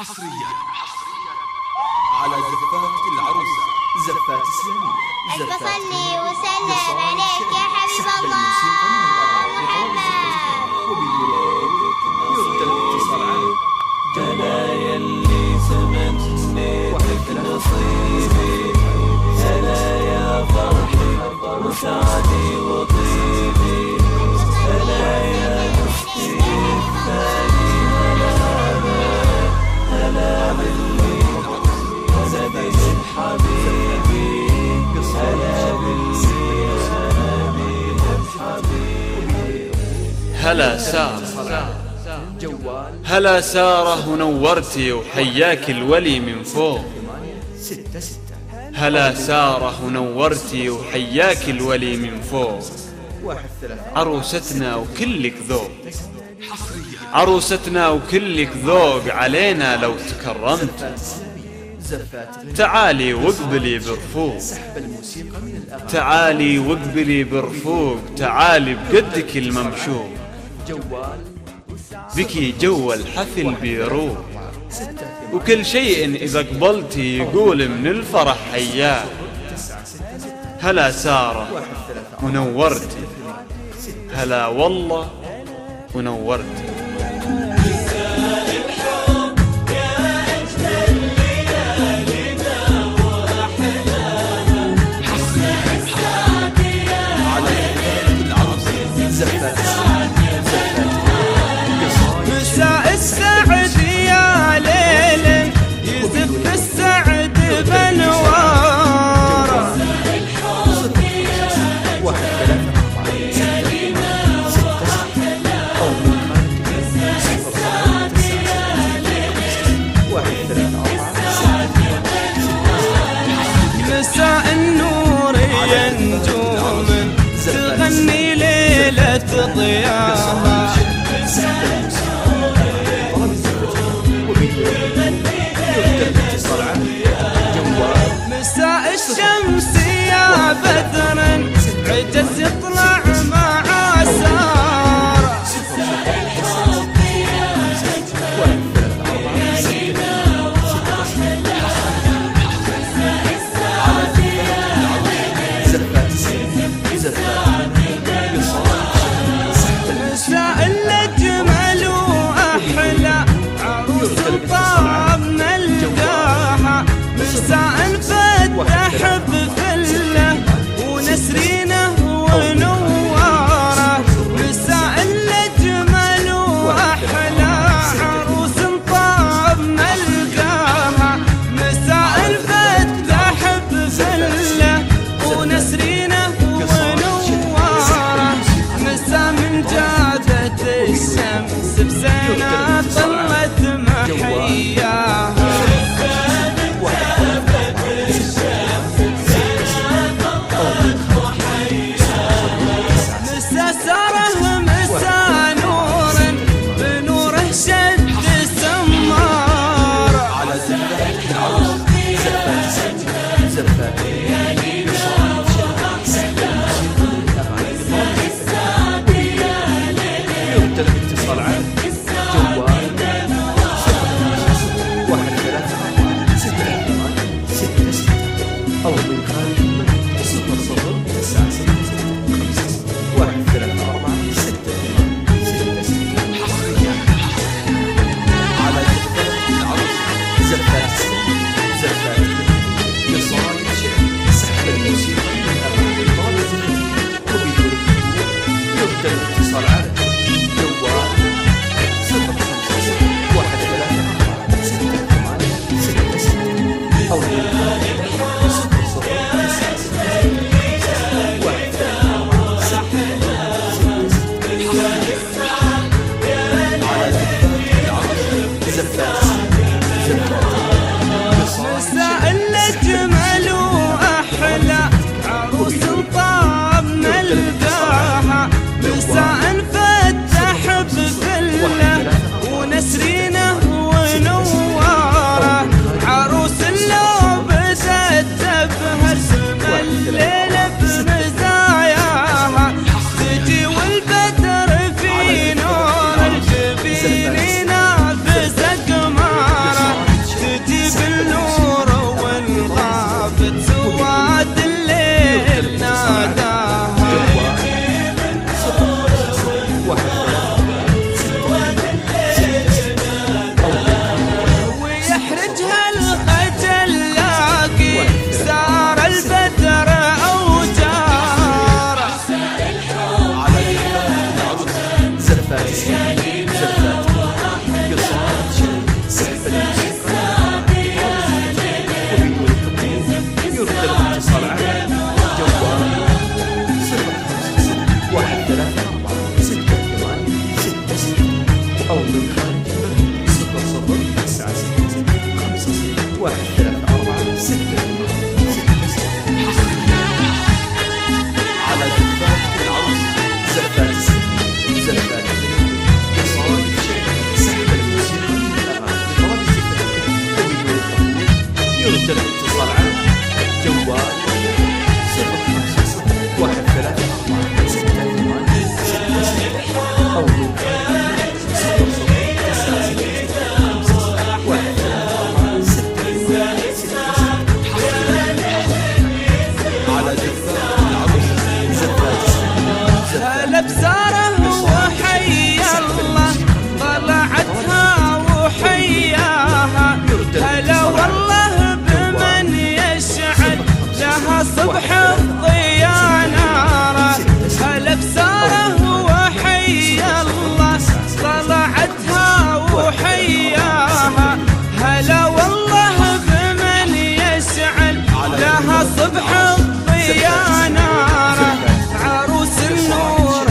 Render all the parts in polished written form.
حصريا على زفات العروسة، زفات إسلامية. ألف صلي وسلم عليك يا حبيب الله محمد. هلا يلي تمنيتك نصيبي، هلا يا فرحي وسعدي وطيبي، هلا يا نصفي الثاني، هلا باللي ولدي من حبيبي، هلا باللي ولدي من حبيبي. هلا سارة، هلا سارة ونورتي وحياك الولي من فوق. هلا سارة ونورتي وحياك الولي من فوق. عروستنا وكلك ذوق، عروستنا وكلك ذوق علينا لو تكرمت. تعالي واقبلي برفوق، تعالي واقبلي برفوق، تعالي بقدك الممشوق، بكي جو الحفل بيروق، وكل شيء إذا قبلتي يقول من الفرح حياه. هلا سارة ونورتي، هلا والله ونورتي. مساء السعد يا ليل يزف السعد بنواره، مساء النور ينجوم تغني ليلة ضياها، مساء الشمس يا بدر عجز يطلع مع سارة، مساء الأجمل وأحلى عروس طاب نلقاها، مساء فتح بفله ونسرينه ونواره، مساء الأجمل وأحلى عروس طاب نلقاها، مساء فتح بفله ونسرينه ونواره، مساء من جادت الشمس بزينة طلت محياها، سحب الموسيقى وبدون التطبيق يرسل الاتصال على جوال 054 6 8 6 6 أو من خارج المملكة 00 9 6 على زفاف العروس زفات السن زفات قصائد سحب الموسيقى للأغاني بطلب الزفاف وبدون التطبيق يرسل الاتصال على جوال 050 134 6 8 6 6 أو من بزاره وحي الله طلعتها وحياها هلا والله بمن يشعل لها صبح الضياء ناره هلا بزاره وحي الله طلعتها وحياها هلا والله بمن يشعل لها صبح الضياء ناره عروس النور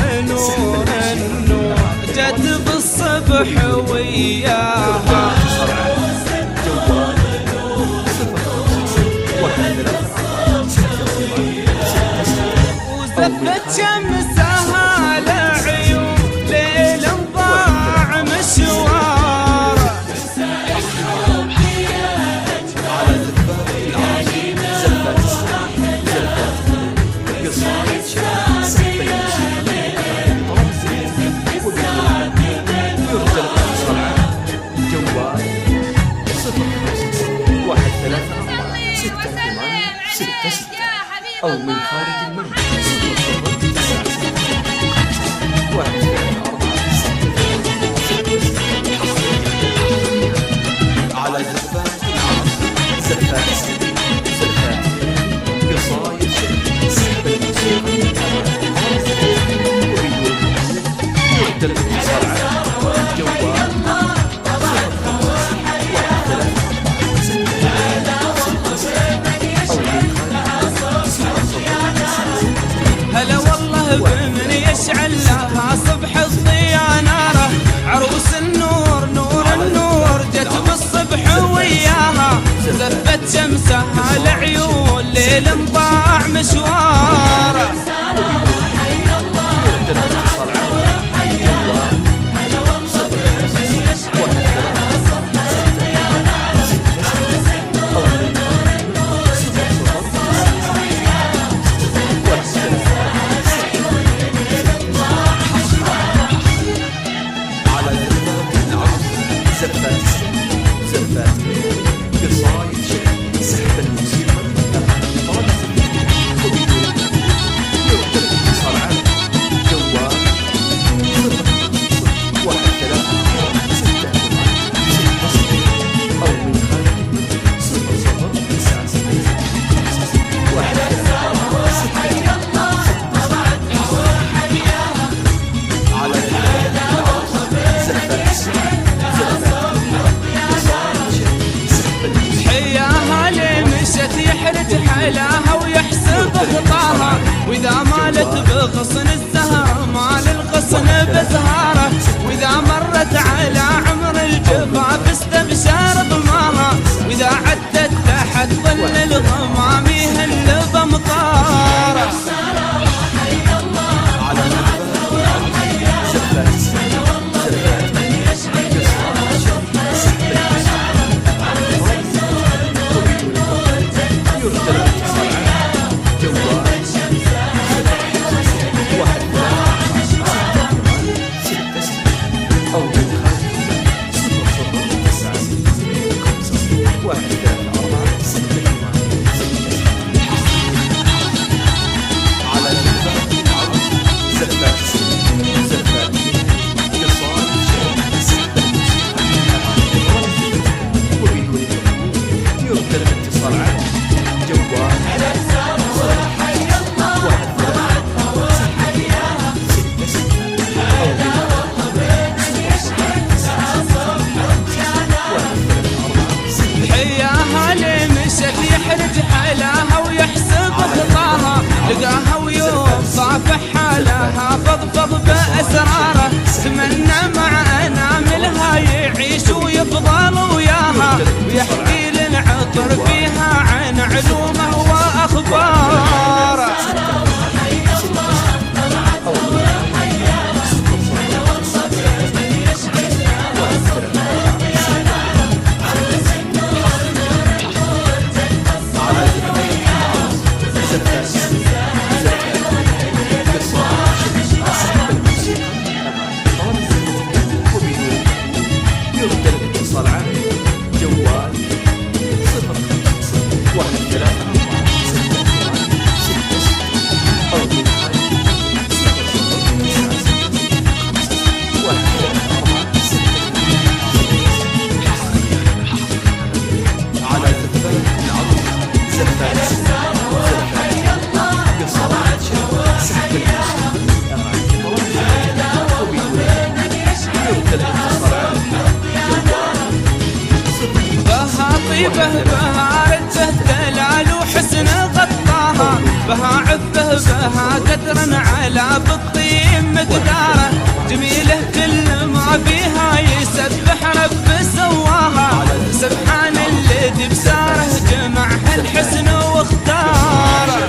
جت بالصبح وياها وزفت شمسها لعيون ليل ضاع مشوار على زفاف العاشقين زفات قصائد سحب الموسيقى يرسل الاتصال على جوال 054 6 8 6 6 أو من خارج المملكة 00 9 على زفاف العروس زفات زفات قصائد سحب الموسيقى يرسل الاتصال على جوال هلا والله بمن يشعل لها صبح الضياء ناره عروس النور نور النور جت بالصبح وياها زفت شمسها لعيون ليل ضاع مشواره زفات قصائد سحب الموسيقى يرسل الاتصال على جوال 013 أو من خارج 00 9 على حياها لي مشت يحرج حلاها ويحسب خطاها واذا مالت بغصن الزهر مال الغصن بزهاره واذا مرت على عمر الجفاف استبشر ضماها واذا عدت تحت ظل الغمام يهل بمطاره أو من خارج 00 9 طيبه بها رده دلال وحسن غطاها، بها عفه بها قدر على بالطيب مقداره، جميله كل ما فيها يسبح رب سواها، سبحان الذي بساره جمعها الحسن واختاره.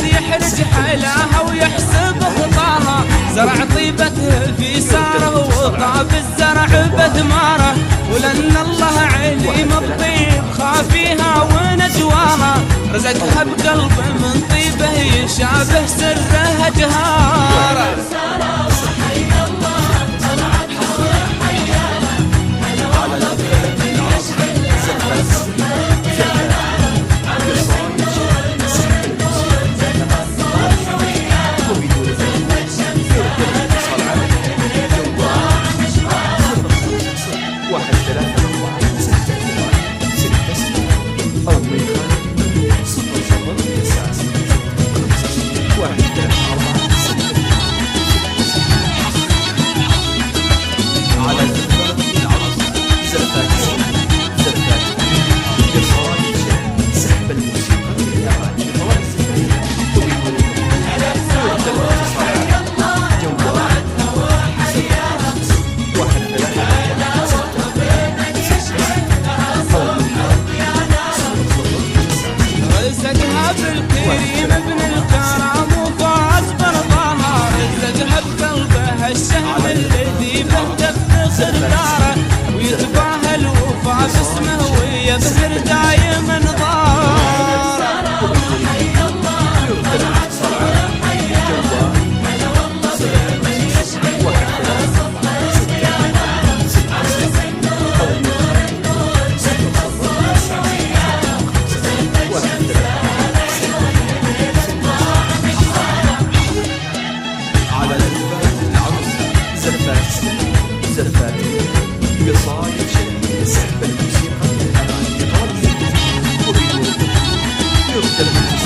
يحرج حلاها ويحسب خطاها، زرع طيبته في ساره وطاب الزرع بثماره، ولأن الله عليم الطيب خافيها ونجواها، رزقها بقلب من طيبه يشابه سره جهاره. رزقها بالكريم ابن الكرم